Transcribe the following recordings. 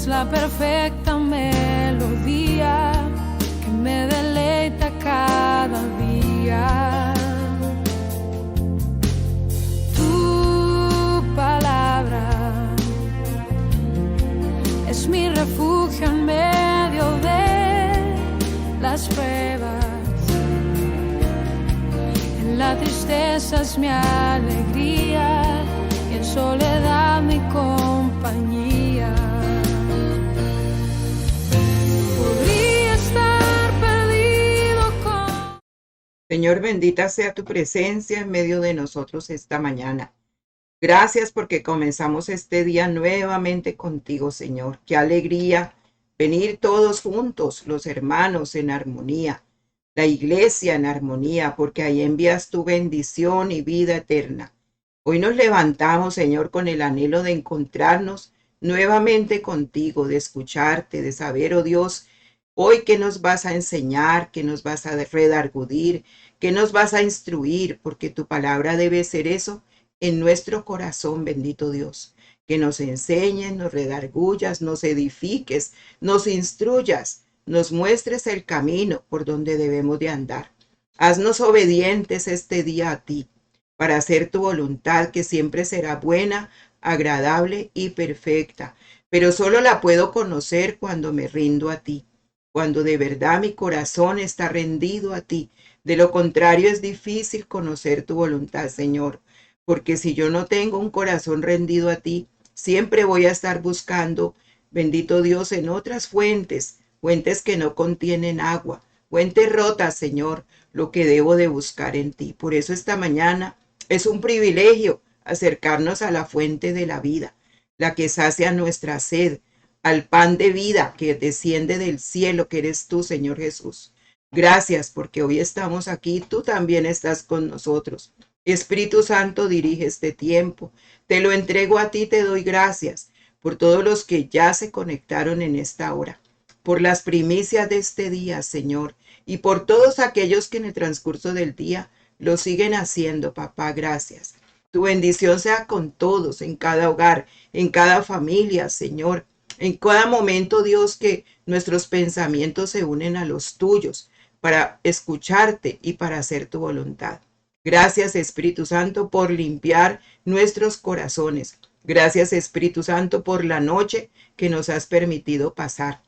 es la perfecta melodía que me deleita cada día. Tu palabra es mi refugio en medio de las pruebas. En la tristeza es mi alegría y en soledad mi compañía. Podría estar perdido con... Señor, bendita sea tu presencia en medio de nosotros esta mañana. Gracias porque comenzamos este día nuevamente contigo, Señor. Qué alegría venir todos juntos, los hermanos en armonía, la iglesia en armonía, porque ahí envías tu bendición y vida eterna. Hoy nos levantamos, Señor, con el anhelo de encontrarnos nuevamente contigo, de escucharte, de saber, oh Dios, hoy qué nos vas a enseñar, qué nos vas a redargudir, qué nos vas a instruir, porque tu palabra debe ser eso en nuestro corazón, bendito Dios. Que nos enseñes, nos redargullas, nos edifiques, nos instruyas, nos muestres el camino por donde debemos de andar. Haznos obedientes este día a ti, para hacer tu voluntad, que siempre será buena, agradable y perfecta. Pero solo la puedo conocer cuando me rindo a ti, cuando de verdad mi corazón está rendido a ti. De lo contrario es difícil conocer tu voluntad, Señor, porque si yo no tengo un corazón rendido a ti, siempre voy a estar buscando, bendito Dios, en otras fuentes, fuentes que no contienen agua, fuentes rotas, Señor, lo que debo de buscar en ti. Por eso esta mañana es un privilegio acercarnos a la fuente de la vida, la que sacia nuestra sed, al pan de vida que desciende del cielo, que eres tú, Señor Jesús. Gracias porque hoy estamos aquí, tú también estás con nosotros. Espíritu Santo, dirige este tiempo. Te lo entrego a ti, te doy gracias por todos los que ya se conectaron en esta hora, por las primicias de este día, Señor, y por todos aquellos que en el transcurso del día lo siguen haciendo, papá, gracias. Tu bendición sea con todos, en cada hogar, en cada familia, Señor. En cada momento, Dios, que nuestros pensamientos se unen a los tuyos para escucharte y para hacer tu voluntad. Gracias, Espíritu Santo, por limpiar nuestros corazones. Gracias, Espíritu Santo, por la noche que nos has permitido pasar.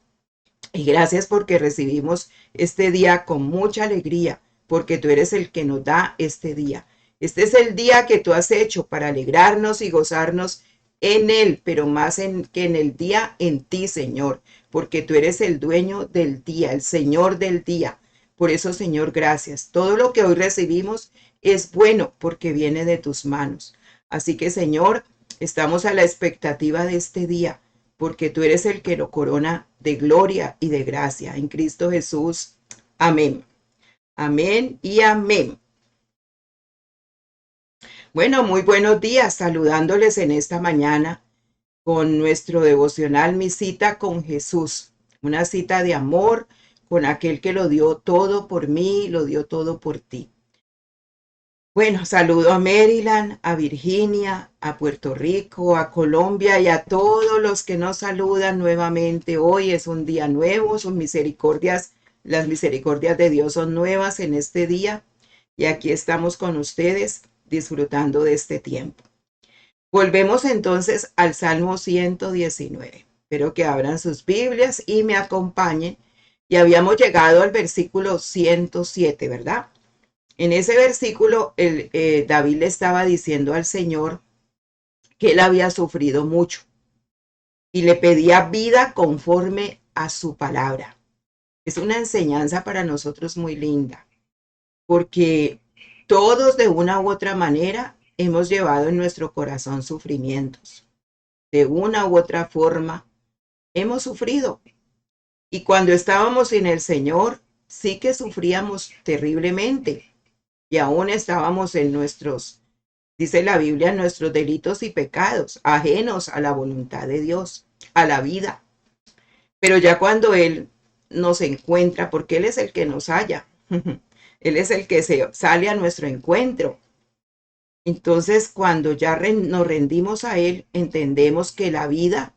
Y gracias porque recibimos este día con mucha alegría, porque tú eres el que nos da este día. Este es el día que tú has hecho para alegrarnos y gozarnos en él, pero más que en el día, en ti, Señor, porque tú eres el dueño del día, el Señor del día. Por eso, Señor, gracias. Todo lo que hoy recibimos es bueno porque viene de tus manos. Así que, Señor, estamos a la expectativa de este día, porque tú eres el que lo corona de gloria y de gracia. En Cristo Jesús. Amén. Amén y amén. Bueno, muy buenos días, saludándoles en esta mañana con nuestro devocional Mi Cita con Jesús. Una cita de amor con aquel que lo dio todo por mí, lo dio todo por ti. Bueno, saludo a Maryland, a Virginia, a Puerto Rico, a Colombia y a todos los que nos saludan nuevamente. Hoy es un día nuevo, sus misericordias, las misericordias de Dios son nuevas en este día y aquí estamos con ustedes disfrutando de este tiempo. Volvemos entonces al Salmo 119. Espero que abran sus Biblias y me acompañen. Y habíamos llegado al versículo 107, ¿verdad? En ese versículo, David le estaba diciendo al Señor que él había sufrido mucho y le pedía vida conforme a su palabra. Es una enseñanza para nosotros muy linda, porque todos de una u otra manera hemos llevado en nuestro corazón sufrimientos. De una u otra forma hemos sufrido. Y cuando estábamos sin el Señor, sí que sufríamos terriblemente. Y aún estábamos en nuestros, dice la Biblia, nuestros delitos y pecados, ajenos a la voluntad de Dios, a la vida. Pero ya cuando Él nos encuentra, porque Él es el que nos halla, Él es el que sale a nuestro encuentro. Entonces, cuando ya nos rendimos a Él, entendemos que la vida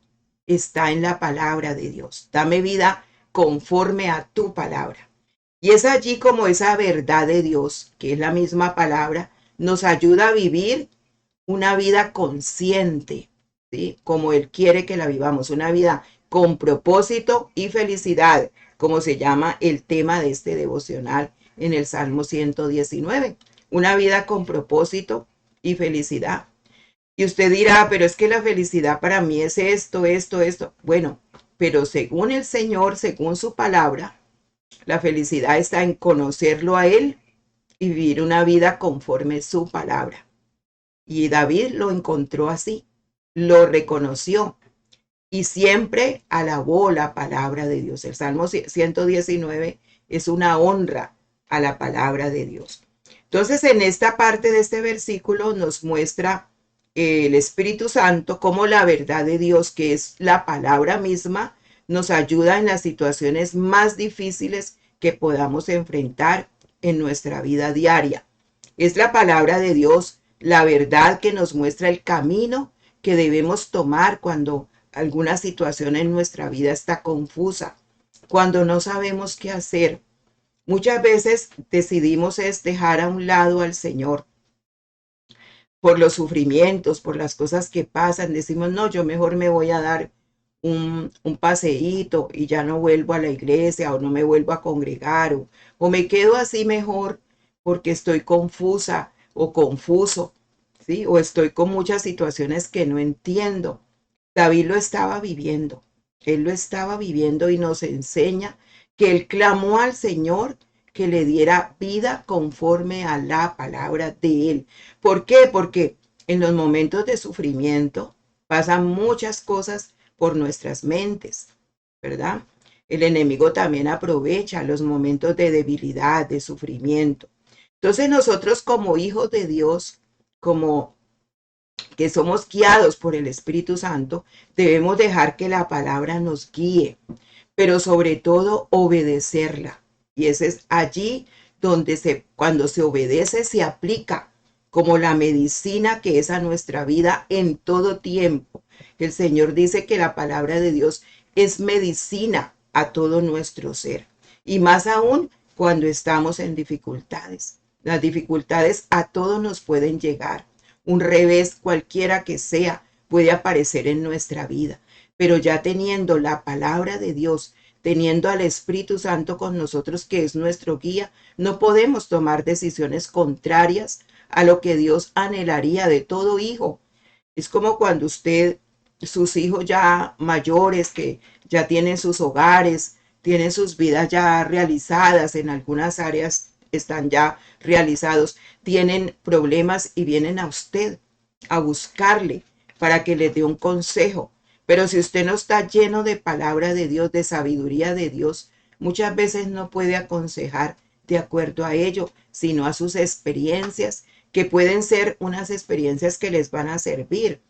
está en la palabra de Dios. Dame vida conforme a tu palabra. Y es allí como esa verdad de Dios, que es la misma palabra, nos ayuda a vivir una vida consciente, ¿sí? Como Él quiere que la vivamos, una vida con propósito y felicidad, como se llama el tema de este devocional en el Salmo 119. Una vida con propósito y felicidad. Y usted dirá, pero es que la felicidad para mí es esto, esto, esto. Bueno, pero según el Señor, según su palabra, la felicidad está en conocerlo a Él y vivir una vida conforme a su palabra. Y David lo encontró así, lo reconoció y siempre alabó la palabra de Dios. El Salmo 119 es una honra a la palabra de Dios. Entonces, en esta parte de este versículo nos muestra el Espíritu Santo cómo la verdad de Dios, que es la palabra misma, nos ayuda en las situaciones más difíciles que podamos enfrentar en nuestra vida diaria. Es la palabra de Dios, la verdad que nos muestra el camino que debemos tomar cuando alguna situación en nuestra vida está confusa, cuando no sabemos qué hacer. Muchas veces decidimos es dejar a un lado al Señor por los sufrimientos, por las cosas que pasan. Decimos, no, yo mejor me voy a dar un paseíto y ya no vuelvo a la iglesia o no me vuelvo a congregar o me quedo así mejor porque estoy confusa o confuso, ¿sí? O estoy con muchas situaciones que no entiendo. David lo estaba viviendo, él lo estaba viviendo y nos enseña que él clamó al Señor que le diera vida conforme a la palabra de él. ¿Por qué? Porque en los momentos de sufrimiento pasan muchas cosas por nuestras mentes, ¿verdad? El enemigo también aprovecha los momentos de debilidad, de sufrimiento. Entonces nosotros como hijos de Dios, como que somos guiados por el Espíritu Santo, debemos dejar que la palabra nos guíe, pero sobre todo obedecerla. Y ese es allí donde cuando se obedece, se aplica como la medicina que es a nuestra vida en todo tiempo. El Señor dice que la palabra de Dios es medicina a todo nuestro ser. Y más aún cuando estamos en dificultades. Las dificultades a todos nos pueden llegar. Un revés cualquiera que sea puede aparecer en nuestra vida. Pero ya teniendo la palabra de Dios, teniendo al Espíritu Santo con nosotros, que es nuestro guía, no podemos tomar decisiones contrarias a lo que Dios anhelaría de todo hijo. Es como cuando sus hijos ya mayores, que ya tienen sus hogares, tienen sus vidas ya realizadas, en algunas áreas están ya realizados, tienen problemas y vienen a usted a buscarle para que les dé un consejo. Pero si usted no está lleno de palabra de Dios, de sabiduría de Dios, muchas veces no puede aconsejar de acuerdo a ello, sino a sus experiencias, que pueden ser unas experiencias que les van a servir,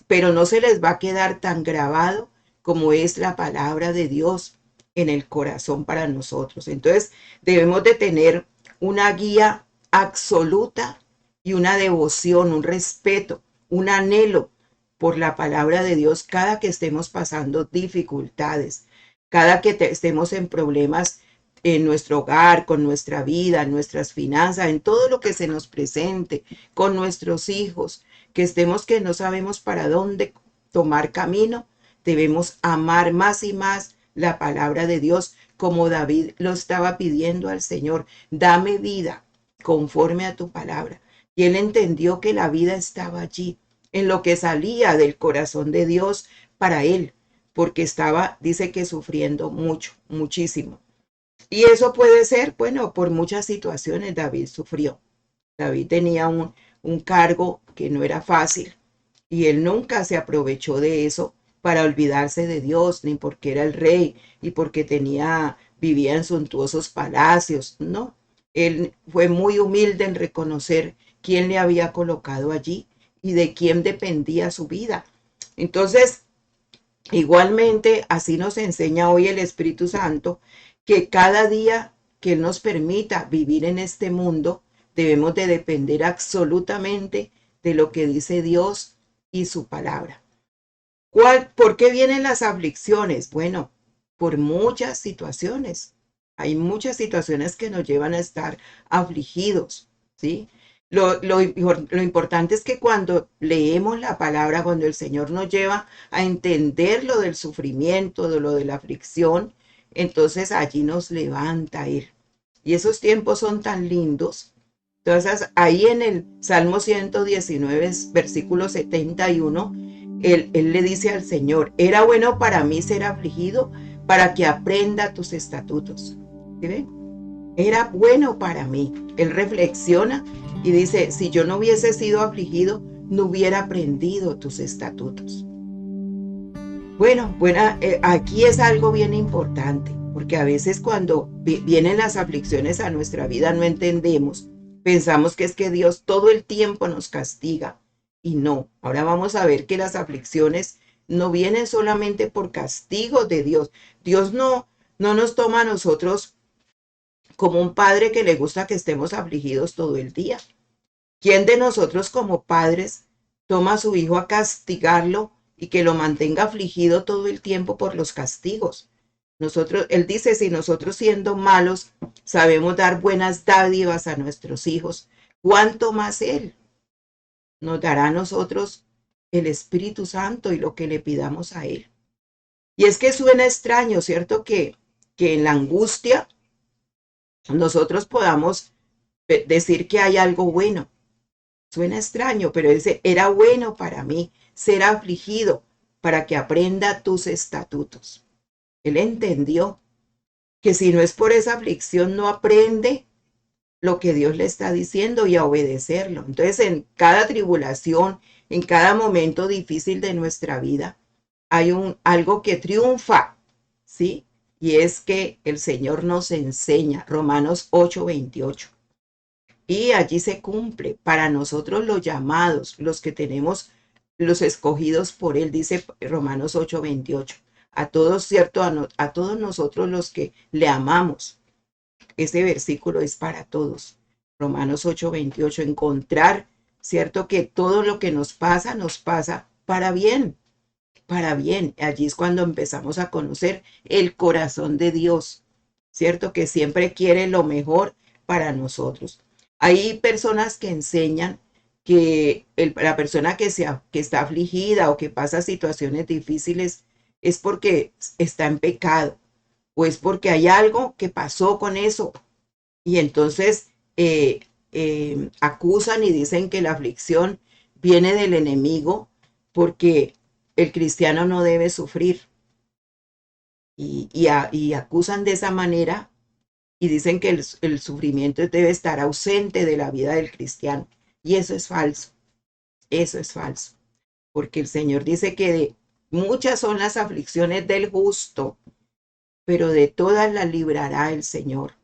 pero no se les va a quedar tan grabado como es la palabra de Dios en el corazón para nosotros. Entonces debemos de tener una guía absoluta y una devoción, un respeto, un anhelo por la palabra de Dios cada que estemos pasando dificultades, cada que estemos en problemas en nuestro hogar, con nuestra vida, en nuestras finanzas, en todo lo que se nos presente, con nuestros hijos, que estemos que no sabemos para dónde tomar camino, debemos amar más y más la palabra de Dios, como David lo estaba pidiendo al Señor. Dame vida conforme a tu palabra. Y él entendió que la vida estaba allí, en lo que salía del corazón de Dios para él, porque estaba, dice que sufriendo mucho, muchísimo. Y eso puede ser, bueno, por muchas situaciones David sufrió. David tenía un cargo que no era fácil y él nunca se aprovechó de eso para olvidarse de Dios, ni porque era el rey y porque vivía en suntuosos palacios. No, él fue muy humilde en reconocer quién le había colocado allí y de quién dependía su vida. Entonces, igualmente, así nos enseña hoy el Espíritu Santo, que cada día que Él nos permita vivir en este mundo, debemos de depender absolutamente de lo que dice Dios y su palabra. ¿Por qué vienen las aflicciones? Bueno, por muchas situaciones. Hay muchas situaciones que nos llevan a estar afligidos, ¿sí? Lo importante es que cuando leemos la palabra, cuando el Señor nos lleva a entender lo del sufrimiento, de lo de la aflicción, entonces allí nos levanta Él. Y esos tiempos son tan lindos. Entonces, ahí en el Salmo 119, versículo 71, él le dice al Señor, era bueno para mí ser afligido para que aprenda tus estatutos. ¿Sí ven? Era bueno para mí. Él reflexiona y dice, si yo no hubiese sido afligido, no hubiera aprendido tus estatutos. Bueno, aquí es algo bien importante, porque a veces cuando vienen las aflicciones a nuestra vida no entendemos, pensamos que es que Dios todo el tiempo nos castiga y no. Ahora vamos a ver que las aflicciones no vienen solamente por castigo de Dios. Dios no nos toma a nosotros como un padre que le gusta que estemos afligidos todo el día. ¿Quién de nosotros como padres toma a su hijo a castigarlo y que lo mantenga afligido todo el tiempo por los castigos? Él dice, si nosotros siendo malos sabemos dar buenas dádivas a nuestros hijos, ¿cuánto más Él nos dará a nosotros el Espíritu Santo y lo que le pidamos a Él? Y es que suena extraño, ¿cierto? Que en la angustia nosotros podamos decir que hay algo bueno. Suena extraño, pero dice, era bueno para mí ser afligido para que aprenda tus estatutos. Él entendió que si no es por esa aflicción no aprende lo que Dios le está diciendo y a obedecerlo. Entonces, en cada tribulación, en cada momento difícil de nuestra vida, hay algo que triunfa, ¿sí? Y es que el Señor nos enseña, Romanos 8:28. Y allí se cumple para nosotros los llamados, los que tenemos los escogidos por Él, dice Romanos 8:28. A todos, ¿cierto? A todos nosotros los que le amamos. Ese versículo es para todos. Romanos 8:28. Encontrar, ¿cierto? Que todo lo que nos pasa para bien. Para bien. Allí es cuando empezamos a conocer el corazón de Dios, ¿cierto? Que siempre quiere lo mejor para nosotros. Hay personas que enseñan que la persona que está afligida o que pasa situaciones difíciles es porque está en pecado o es porque hay algo que pasó con eso. Y entonces acusan y dicen que la aflicción viene del enemigo porque el cristiano no debe sufrir. Y acusan de esa manera y dicen que el sufrimiento debe estar ausente de la vida del cristiano. Y eso es falso. Eso es falso. Porque el Señor dice que muchas son las aflicciones del justo, pero de todas las librará el Señor.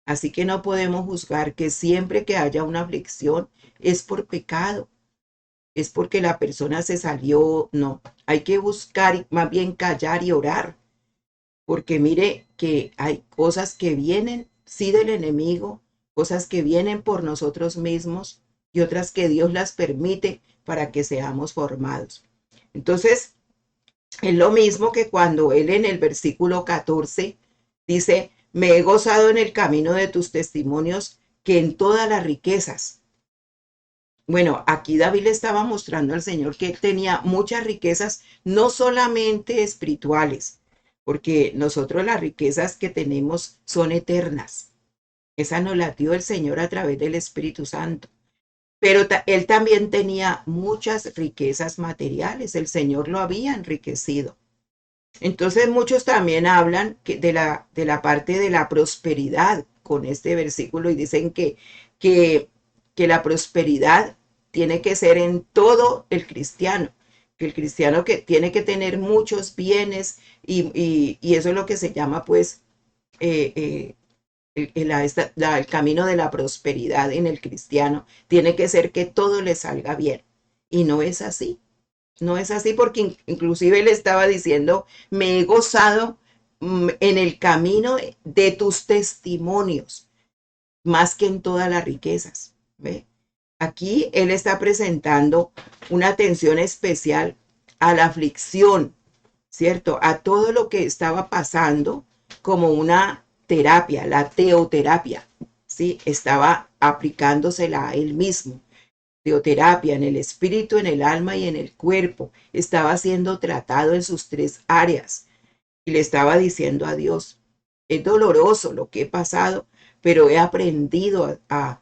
Así que no podemos juzgar que siempre que haya una aflicción es por pecado, es porque la persona se salió. No, hay que buscar, más bien callar y orar. Porque mire que hay cosas que vienen, sí, del enemigo, cosas que vienen por nosotros mismos y otras que Dios las permite para que seamos formados. Entonces, es lo mismo que cuando él en el versículo 14 dice, me he gozado en el camino de tus testimonios que en todas las riquezas. Bueno, aquí David le estaba mostrando al Señor que él tenía muchas riquezas, no solamente espirituales, porque nosotros las riquezas que tenemos son eternas. Esa nos la dio el Señor a través del Espíritu Santo. Pero él también tenía muchas riquezas materiales. El Señor lo había enriquecido. Entonces muchos también hablan de la parte de la prosperidad con este versículo y dicen que la prosperidad tiene que ser en todo el cristiano. Que el cristiano que tiene que tener muchos bienes y eso es lo que se llama pues el camino de la prosperidad en el cristiano. Tiene que ser que todo le salga bien. Y no es así. No es así porque inclusive él estaba diciendo, me he gozado en el camino de tus testimonios, más que en todas las riquezas. ¿Ve? Aquí él está presentando una atención especial a la aflicción, ¿cierto? A todo lo que estaba pasando como una terapia, la teoterapia, ¿sí? Estaba aplicándosela a él mismo. Teoterapia en el espíritu, en el alma y en el cuerpo. Estaba siendo tratado en sus tres áreas. Y le estaba diciendo a Dios, es doloroso lo que he pasado, pero he aprendido a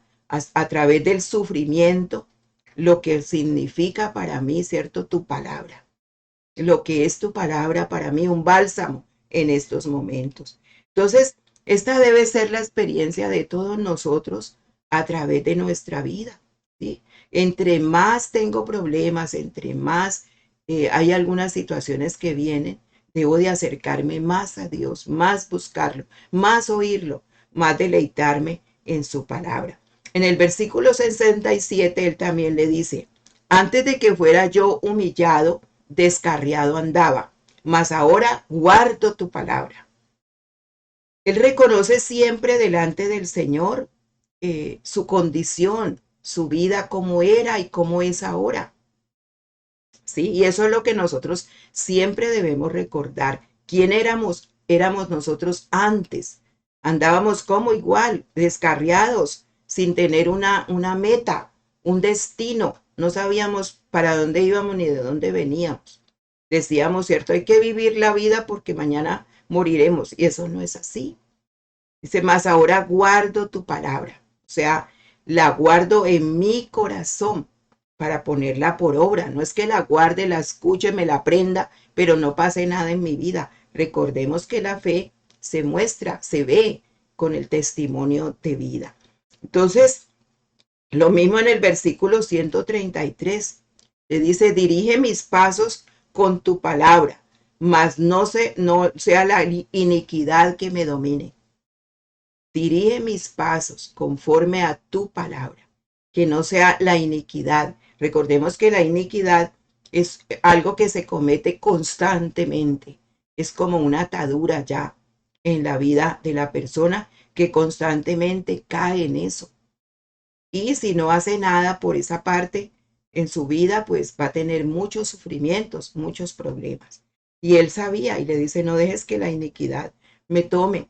través del sufrimiento lo que significa para mí, ¿cierto? Tu palabra. Lo que es tu palabra para mí, un bálsamo en estos momentos. Entonces, esta debe ser la experiencia de todos nosotros a través de nuestra vida, ¿sí? Entre más tengo problemas, entre más hay algunas situaciones que vienen, debo de acercarme más a Dios, más buscarlo, más oírlo, más deleitarme en su palabra. En el versículo 67 él también le dice, antes de que fuera yo humillado, descarriado andaba, mas ahora guardo tu palabra. Él reconoce siempre delante del Señor su condición, su vida, como era y cómo es ahora. ¿Sí? Y eso es lo que nosotros siempre debemos recordar. ¿Quién éramos? Éramos nosotros antes. Andábamos como igual, descarriados, sin tener una meta, un destino. No sabíamos para dónde íbamos ni de dónde veníamos. Decíamos, ¿cierto? Hay que vivir la vida porque mañana moriremos. Y eso no es así. Dice, más ahora guardo tu palabra. O sea, la guardo en mi corazón para ponerla por obra. No es que la guarde, la escuche, me la aprenda, pero no pase nada en mi vida. Recordemos que la fe se muestra, se ve con el testimonio de vida. Entonces, lo mismo en el versículo 133. Le dice, dirige mis pasos con tu palabra, mas no sea la iniquidad que me domine. Dirige mis pasos conforme a tu palabra, que no sea la iniquidad. Recordemos que la iniquidad es algo que se comete constantemente. Es como una atadura ya en la vida de la persona que constantemente cae en eso. Y si no hace nada por esa parte en su vida, pues va a tener muchos sufrimientos, muchos problemas. Y él sabía y le dice, no dejes que la iniquidad me tome,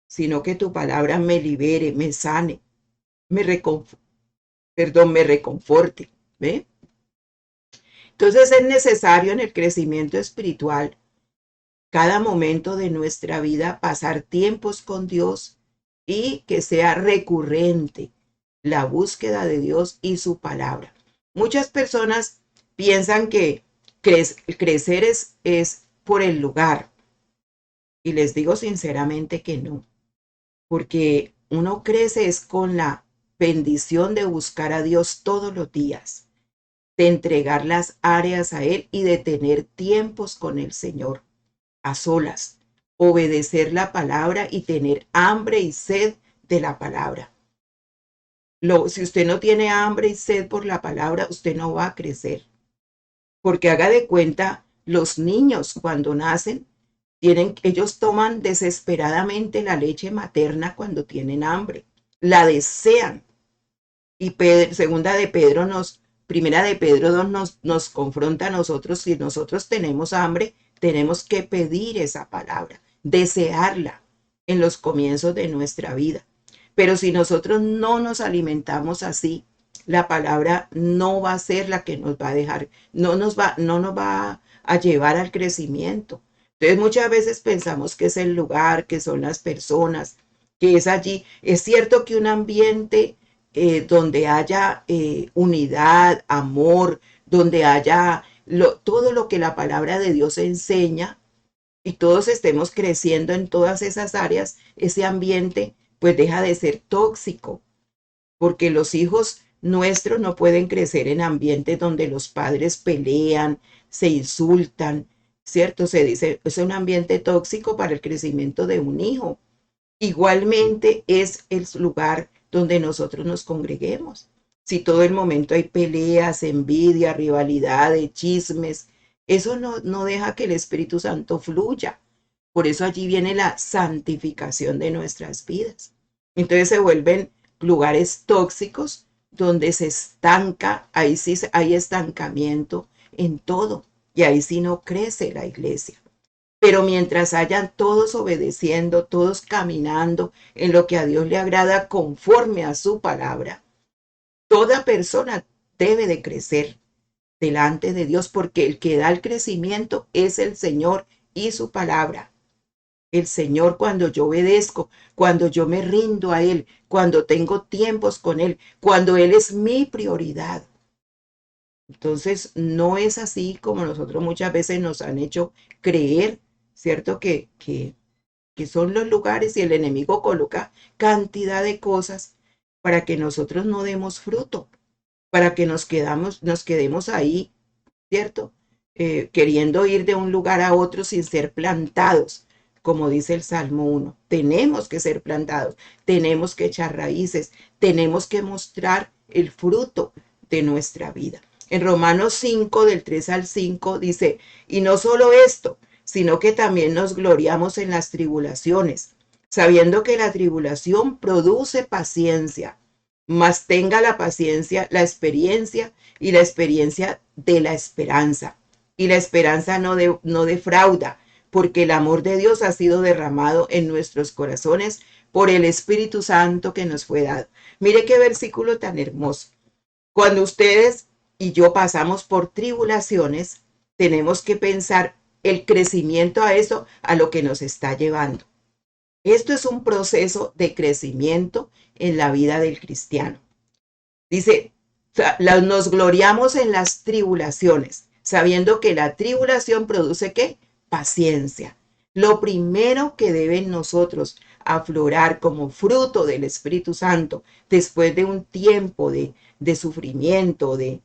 sino que tu palabra me libere, me sane, me reconforte. ¿Ve? Entonces es necesario en el crecimiento espiritual, cada momento de nuestra vida, pasar tiempos con Dios y que sea recurrente la búsqueda de Dios y su palabra. Muchas personas piensan que crecer es por el lugar. Y les digo sinceramente que no. Porque uno crece es con la bendición de buscar a Dios todos los días, de entregar las áreas a Él y de tener tiempos con el Señor, a solas, obedecer la palabra y tener hambre y sed de la palabra. Si usted no tiene hambre y sed por la palabra, usted no va a crecer. Porque haga de cuenta, los niños cuando nacen, ellos toman desesperadamente la leche materna cuando tienen hambre. La desean. Y primera de Pedro 2 nos confronta a nosotros. Si nosotros tenemos hambre, tenemos que pedir esa palabra, desearla en los comienzos de nuestra vida. Pero si nosotros no nos alimentamos así, la palabra no va a ser la que nos va a dejar, no nos va a llevar al crecimiento. Entonces muchas veces pensamos que es el lugar, que son las personas, que es allí. Es cierto que un ambiente donde haya unidad, amor, donde haya todo lo que la palabra de Dios enseña y todos estemos creciendo en todas esas áreas, ese ambiente pues deja de ser tóxico, porque los hijos nuestros no pueden crecer en ambientes donde los padres pelean, se insultan, ¿cierto? Se dice, es un ambiente tóxico para el crecimiento de un hijo. Igualmente es el lugar donde nosotros nos congreguemos. Si todo el momento hay peleas, envidia, rivalidades, chismes, eso no deja que el Espíritu Santo fluya. Por eso allí viene la santificación de nuestras vidas. Entonces se vuelven lugares tóxicos donde se estanca, ahí sí hay estancamiento en todo. y ahí sí no crece la iglesia. Pero mientras hayan todos obedeciendo, todos caminando en lo que a Dios le agrada conforme a su palabra, toda persona debe de crecer delante de Dios, porque el que da el crecimiento es el Señor y su palabra. El Señor, cuando yo obedezco, cuando yo me rindo a Él, cuando tengo tiempos con Él, cuando Él es mi prioridad. Entonces, no es así como nosotros muchas veces nos han hecho creer, ¿cierto? Que son los lugares y el enemigo coloca cantidad de cosas para que nosotros no demos fruto, para que nos quedemos ahí, ¿cierto? Queriendo ir de un lugar a otro sin ser plantados, como dice el Salmo 1. Tenemos que ser plantados, tenemos que echar raíces, tenemos que mostrar el fruto de nuestra vida. En Romanos 5, del 3 al 5, dice, y no solo esto, sino que también nos gloriamos en las tribulaciones, sabiendo que la tribulación produce paciencia, mas tenga la paciencia, la experiencia y la experiencia de la esperanza. Y la esperanza no defrauda, porque el amor de Dios ha sido derramado en nuestros corazones por el Espíritu Santo que nos fue dado. Mire qué versículo tan hermoso. Cuando ustedes y yo pasamos por tribulaciones, tenemos que pensar el crecimiento a eso, a lo que nos está llevando. Esto es un proceso de crecimiento en la vida del cristiano. Dice, nos gloriamos en las tribulaciones, sabiendo que la tribulación produce ¿qué? Paciencia. Lo primero que deben nosotros aflorar como fruto del Espíritu Santo después de un tiempo de sufrimiento, de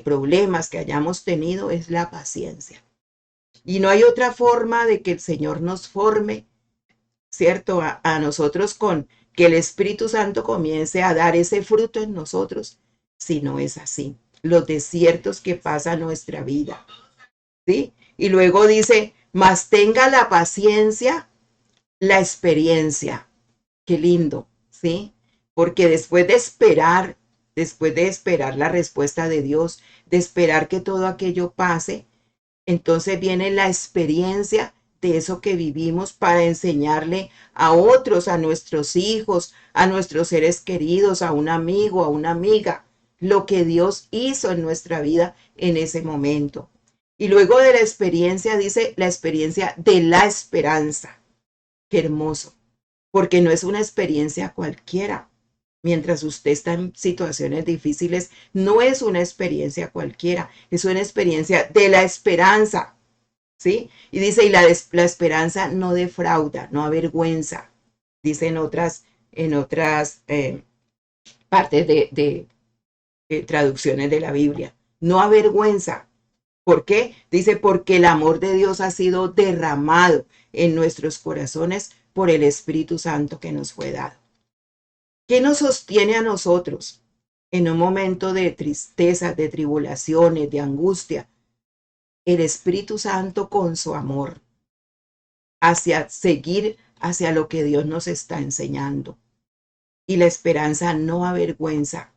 problemas que hayamos tenido, es la paciencia. Y no hay otra forma de que el Señor nos forme, ¿cierto? A nosotros con que el Espíritu Santo comience a dar ese fruto en nosotros, si no es así. Los desiertos que pasa nuestra vida, ¿sí? Y luego dice, mas tenga la paciencia, la experiencia. Qué lindo, ¿sí? Porque después de esperar la respuesta de Dios, de esperar que todo aquello pase, entonces viene la experiencia de eso que vivimos para enseñarle a otros, a nuestros hijos, a nuestros seres queridos, a un amigo, a una amiga, lo que Dios hizo en nuestra vida en ese momento. Y luego de la experiencia dice la experiencia de la esperanza. Qué hermoso, porque no es una experiencia cualquiera. Mientras usted está en situaciones difíciles, no es una experiencia cualquiera, es una experiencia de la esperanza, ¿sí? Y dice, y la esperanza no defrauda, no avergüenza, dice en otras partes de traducciones de la Biblia, no avergüenza. ¿Por qué? Dice, porque el amor de Dios ha sido derramado en nuestros corazones por el Espíritu Santo que nos fue dado. ¿Qué nos sostiene a nosotros en un momento de tristeza, de tribulaciones, de angustia? El Espíritu Santo con su amor hacia seguir hacia lo que Dios nos está enseñando. Y la esperanza no avergüenza,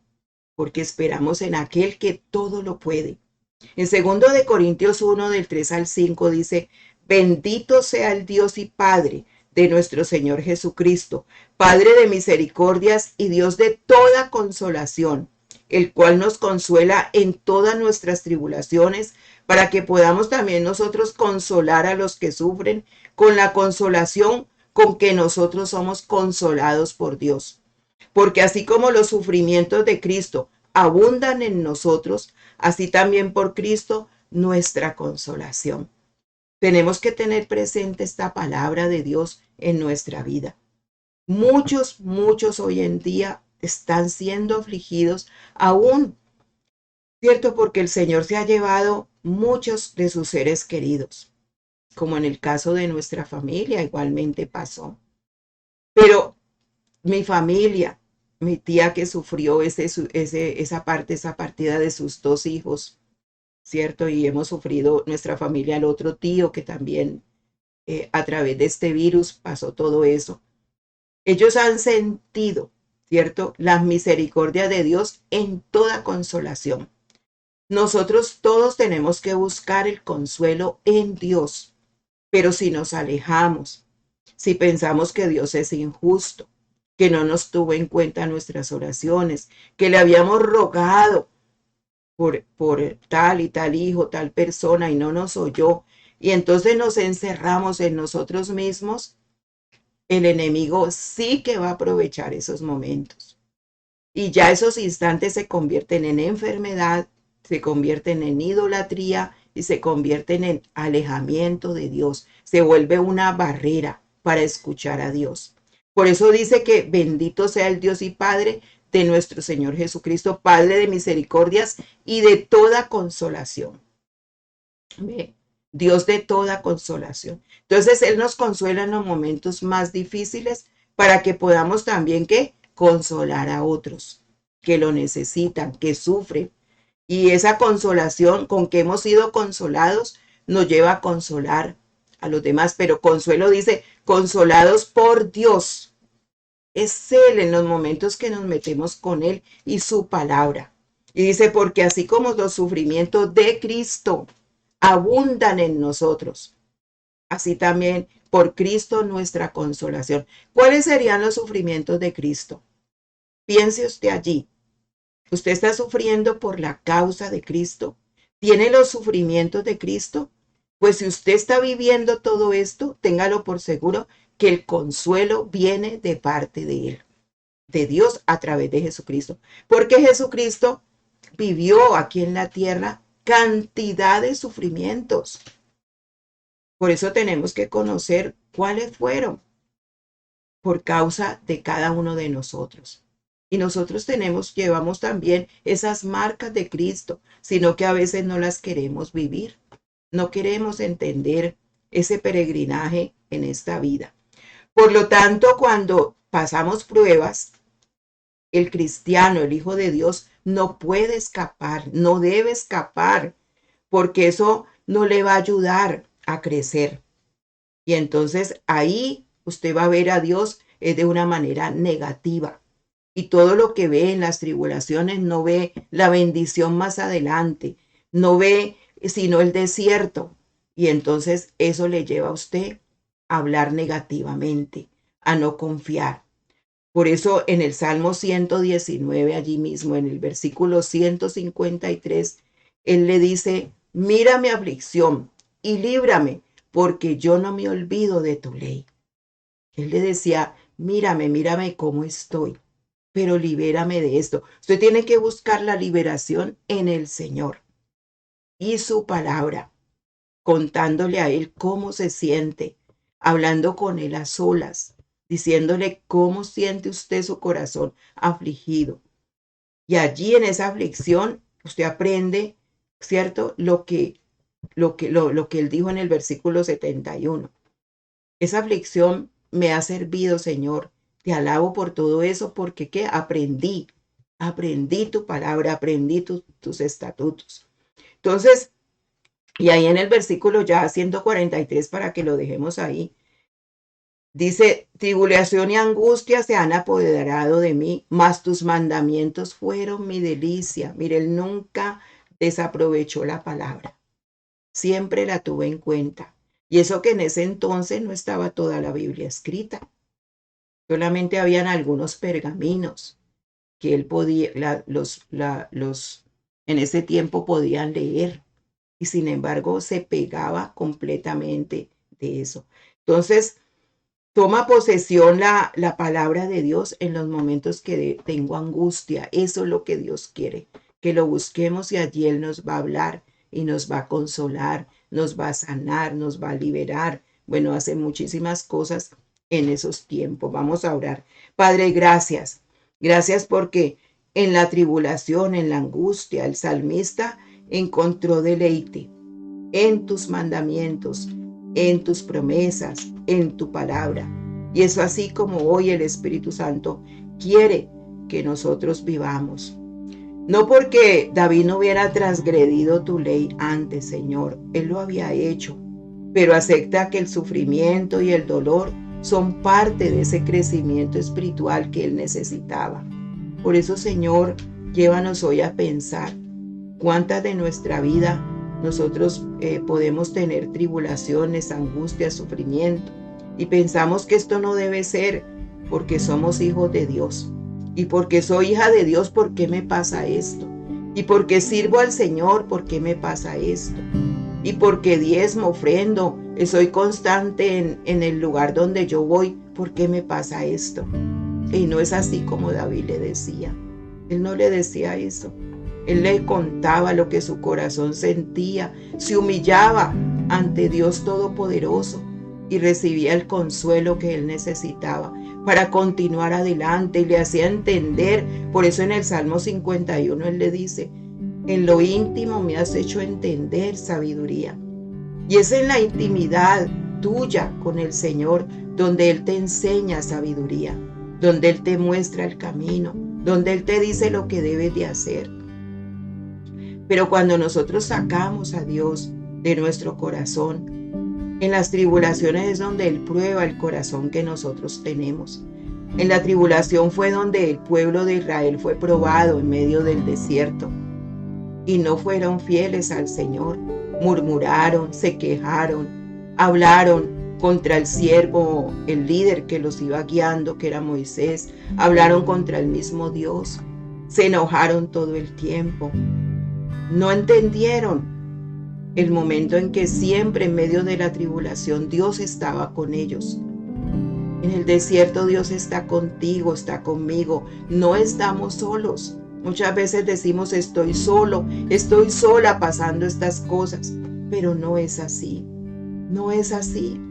porque esperamos en aquel que todo lo puede. En 2 de Corintios 1, del 3 al 5 dice, bendito sea el Dios y Padre de nuestro Señor Jesucristo, Padre de misericordias y Dios de toda consolación, el cual nos consuela en todas nuestras tribulaciones, para que podamos también nosotros consolar a los que sufren con la consolación con que nosotros somos consolados por Dios. Porque así como los sufrimientos de Cristo abundan en nosotros, así también por Cristo nuestra consolación. Tenemos que tener presente esta palabra de Dios en nuestra vida. Muchos hoy en día están siendo afligidos aún, ¿cierto? Porque el Señor se ha llevado muchos de sus seres queridos, como en el caso de nuestra familia igualmente pasó. Pero mi familia, mi tía que sufrió esa partida de sus 2 hijos, ¿cierto? Y hemos sufrido nuestra familia, el otro tío que también a través de este virus pasó todo eso. Ellos han sentido, ¿cierto? La misericordia de Dios en toda consolación. Nosotros todos tenemos que buscar el consuelo en Dios, pero si nos alejamos, si pensamos que Dios es injusto, que no nos tuvo en cuenta nuestras oraciones, que le habíamos rogado por tal y tal hijo, tal persona y no nos oyó, y entonces nos encerramos en nosotros mismos, el enemigo sí que va a aprovechar esos momentos. Y ya esos instantes se convierten en enfermedad, se convierten en idolatría y se convierten en alejamiento de Dios. Se vuelve una barrera para escuchar a Dios. Por eso dice que bendito sea el Dios y Padre de nuestro Señor Jesucristo, Padre de misericordias y de toda consolación. ¿Ve? Dios de toda consolación. Entonces Él nos consuela en los momentos más difíciles para que podamos también ¿qué? Consolar a otros que lo necesitan, que sufren. Y esa consolación con que hemos sido consolados nos lleva a consolar a los demás. Pero consuelo dice, consolados por Dios. Es Él en los momentos que nos metemos con Él y su palabra. Y dice, porque así como los sufrimientos de Cristo abundan en nosotros, así también por Cristo nuestra consolación. ¿Cuáles serían los sufrimientos de Cristo? Piense usted allí. ¿Usted está sufriendo por la causa de Cristo? ¿Tiene los sufrimientos de Cristo? Pues si usted está viviendo todo esto, téngalo por seguro que el consuelo viene de parte de Él, de Dios a través de Jesucristo. Porque Jesucristo vivió aquí en la tierra cantidad de sufrimientos. Por eso tenemos que conocer cuáles fueron por causa de cada uno de nosotros. Y nosotros llevamos también esas marcas de Cristo, sino que a veces no las queremos vivir. No queremos entender ese peregrinaje en esta vida. Por lo tanto, cuando pasamos pruebas, el cristiano, el Hijo de Dios, no puede escapar, no debe escapar, porque eso no le va a ayudar a crecer. Y entonces ahí usted va a ver a Dios de una manera negativa. Y todo lo que ve en las tribulaciones no ve la bendición más adelante, no ve sino el desierto. Y entonces eso le lleva a usted a hablar negativamente, a no confiar. Por eso en el Salmo 119, allí mismo en el versículo 153, él le dice, mira mi aflicción y líbrame, porque yo no me olvido de tu ley. Él le decía, mírame cómo estoy, pero libérame de esto. Usted tiene que buscar la liberación en el Señor y su palabra, contándole a Él cómo se siente, hablando con Él a solas, diciéndole cómo siente usted su corazón afligido. Y allí en esa aflicción usted aprende, ¿cierto? Lo que Él dijo en el versículo 71. Esa aflicción me ha servido, Señor. Te alabo por todo eso, porque ¿qué? Aprendí tu palabra, aprendí tus estatutos. Entonces, y ahí en el versículo ya 143, para que lo dejemos ahí, dice, tribulación y angustia se han apoderado de mí, mas tus mandamientos fueron mi delicia. Mire, él nunca desaprovechó la palabra. Siempre la tuve en cuenta. Y eso que en ese entonces no estaba toda la Biblia escrita. Solamente habían algunos pergaminos que él podía, en ese tiempo podían leer. Y sin embargo se pegaba completamente de eso. Entonces, toma posesión la palabra de Dios en los momentos que tengo angustia. Eso es lo que Dios quiere, que lo busquemos y allí Él nos va a hablar y nos va a consolar, nos va a sanar, nos va a liberar. Bueno, hace muchísimas cosas en esos tiempos. Vamos a orar. Padre, gracias. Gracias porque en la tribulación, en la angustia, el salmista encontró deleite en tus mandamientos, en tus promesas, en tu palabra. Y eso así como hoy el Espíritu Santo quiere que nosotros vivamos. No porque David no hubiera transgredido tu ley antes, Señor, él lo había hecho, pero acepta que el sufrimiento y el dolor son parte de ese crecimiento espiritual que él necesitaba. Por eso, Señor, llévanos hoy a pensar cuántas de nuestra vida nosotros podemos tener tribulaciones, angustias, sufrimiento, y pensamos que esto no debe ser porque somos hijos de Dios. Y porque soy hija de Dios, ¿por qué me pasa esto? Y porque sirvo al Señor, ¿por qué me pasa esto? Y porque diezmo, ofrendo, soy constante en el lugar donde yo voy, ¿por qué me pasa esto? Y no es así como David le decía. Él no le decía eso. Él le contaba lo que su corazón sentía, se humillaba ante Dios Todopoderoso y recibía el consuelo que él necesitaba para continuar adelante, y le hacía entender. Por eso en el Salmo 51 él le dice: en lo íntimo me has hecho entender sabiduría. Y es en la intimidad tuya con el Señor donde Él te enseña sabiduría, donde Él te muestra el camino, donde Él te dice lo que debes de hacer. Pero cuando nosotros sacamos a Dios de nuestro corazón, en las tribulaciones es donde Él prueba el corazón que nosotros tenemos. En la tribulación fue donde el pueblo de Israel fue probado en medio del desierto. Y no fueron fieles al Señor. Murmuraron, se quejaron, hablaron contra el siervo, el líder que los iba guiando, que era Moisés. Hablaron contra el mismo Dios. Se enojaron todo el tiempo. No entendieron el momento en que siempre en medio de la tribulación Dios estaba con ellos. En el desierto Dios está contigo, está conmigo. No estamos solos. Muchas veces decimos: estoy solo, estoy sola pasando estas cosas. Pero no es así. No es así.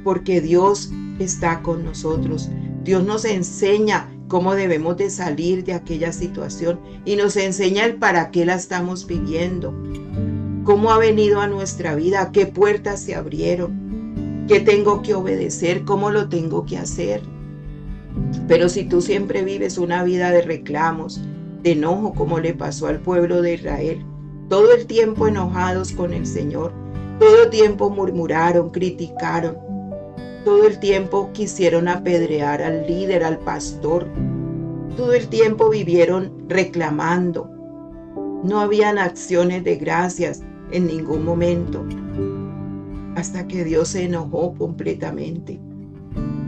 Porque Dios está con nosotros. Dios nos enseña cómo debemos de salir de aquella situación y nos enseña el para qué la estamos viviendo. Cómo ha venido a nuestra vida, qué puertas se abrieron, qué tengo que obedecer, cómo lo tengo que hacer. Pero si tú siempre vives una vida de reclamos, de enojo, como le pasó al pueblo de Israel, todo el tiempo enojados con el Señor, todo el tiempo murmuraron, criticaron, todo el tiempo quisieron apedrear al líder, al pastor, todo el tiempo vivieron reclamando. No habían acciones de gracias en ningún momento, hasta que Dios se enojó completamente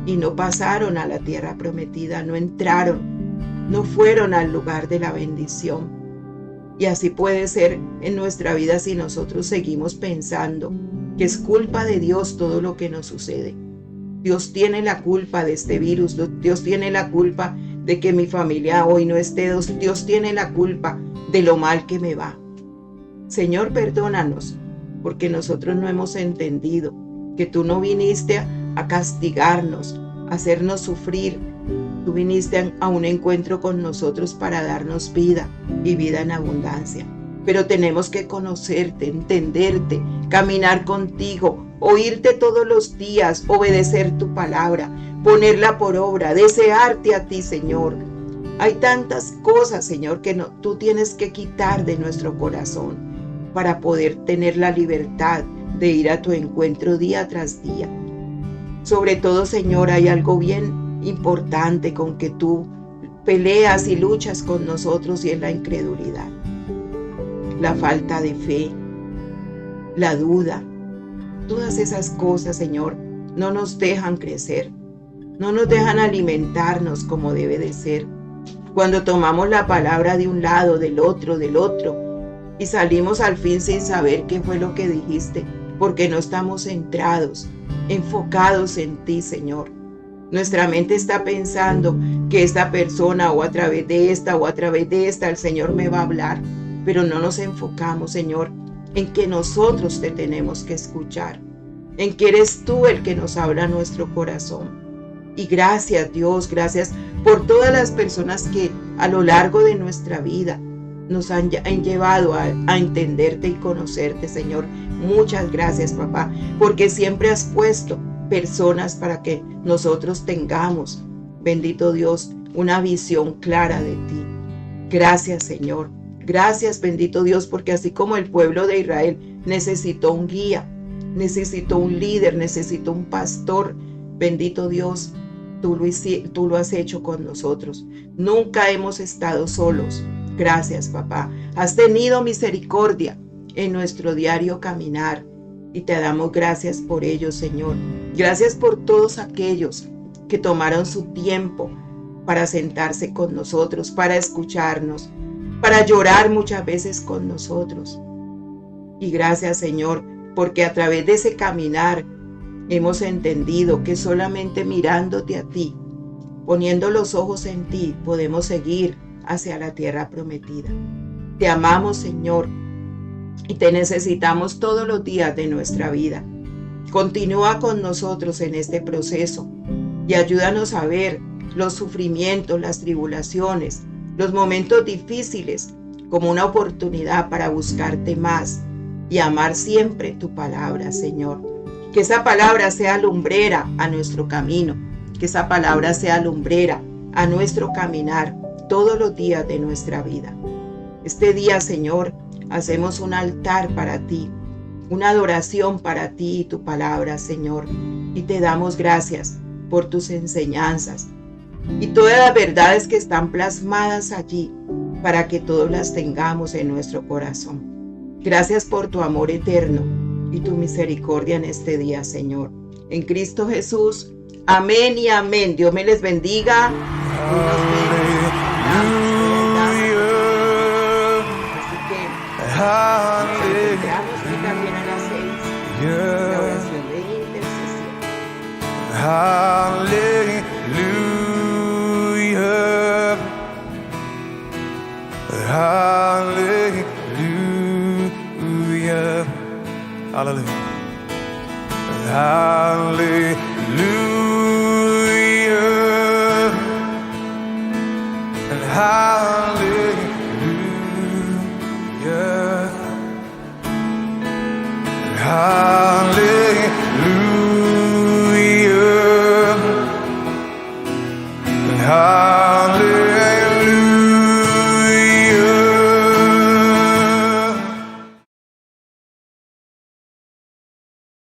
y no pasaron a la tierra prometida, no entraron, no fueron al lugar de la bendición. Y así puede ser en nuestra vida si nosotros seguimos pensando que es culpa de Dios todo lo que nos sucede. Dios tiene la culpa de este virus, Dios tiene la culpa de que mi familia hoy no esté, Dios tiene la culpa de lo mal que me va. Señor, perdónanos, porque nosotros no hemos entendido que tú no viniste a castigarnos, a hacernos sufrir. Tú viniste a un encuentro con nosotros para darnos vida y vida en abundancia. Pero tenemos que conocerte, entenderte, caminar contigo, oírte todos los días, obedecer tu palabra, ponerla por obra, desearte a ti, Señor. Hay tantas cosas, Señor, que tú tienes que quitar de nuestro corazón para poder tener la libertad de ir a tu encuentro día tras día. Sobre todo, Señor, hay algo bien importante con que tú peleas y luchas con nosotros, y es la incredulidad, la falta de fe, la duda. Todas esas cosas, Señor, no nos dejan crecer, no nos dejan alimentarnos como debe de ser. Cuando tomamos la palabra de un lado, del otro, y salimos al fin sin saber qué fue lo que dijiste, porque no estamos centrados, enfocados en ti, Señor. Nuestra mente está pensando que esta persona, o a través de esta, o a través de esta, el Señor me va a hablar, pero no nos enfocamos, Señor, en que nosotros te tenemos que escuchar, en que eres tú el que nos habla a nuestro corazón. Y gracias, Dios, gracias por todas las personas que a lo largo de nuestra vida nos han llevado a entenderte y conocerte, Señor. Muchas gracias, papá, porque siempre has puesto personas para que nosotros tengamos, bendito Dios, una visión clara de ti. Gracias, Señor. Gracias, bendito Dios, porque así como el pueblo de Israel necesitó un guía, necesitó un líder, necesitó un pastor, bendito Dios, tú lo has hecho con nosotros. Nunca hemos estado solos. Gracias, papá. Has tenido misericordia en nuestro diario caminar y te damos gracias por ello, Señor. Gracias por todos aquellos que tomaron su tiempo para sentarse con nosotros, para escucharnos, para llorar muchas veces con nosotros. Y gracias, Señor, porque a través de ese caminar hemos entendido que solamente mirándote a ti, poniendo los ojos en ti, podemos seguir hacia la tierra prometida. Te amamos, Señor, y te necesitamos todos los días de nuestra vida. Continúa con nosotros en este proceso y ayúdanos a ver los sufrimientos, las tribulaciones, los momentos difíciles como una oportunidad para buscarte más y amar siempre tu palabra, Señor. Que esa palabra sea lumbrera a nuestro camino, que esa palabra sea lumbrera a nuestro caminar todos los días de nuestra vida. Este día, Señor, hacemos un altar para ti, una adoración para ti y tu palabra, Señor, y te damos gracias por tus enseñanzas y todas las verdades que están plasmadas allí para que todos las tengamos en nuestro corazón. Gracias por tu amor eterno y tu misericordia en este día, Señor. En Cristo Jesús, amén y amén. Dios me les bendiga. Así que nos encontramos y también a las 6. La oración de intercesión. Hallelujah. Hallelujah. Hallelujah. Hallelujah. Hallelujah. Hallelujah.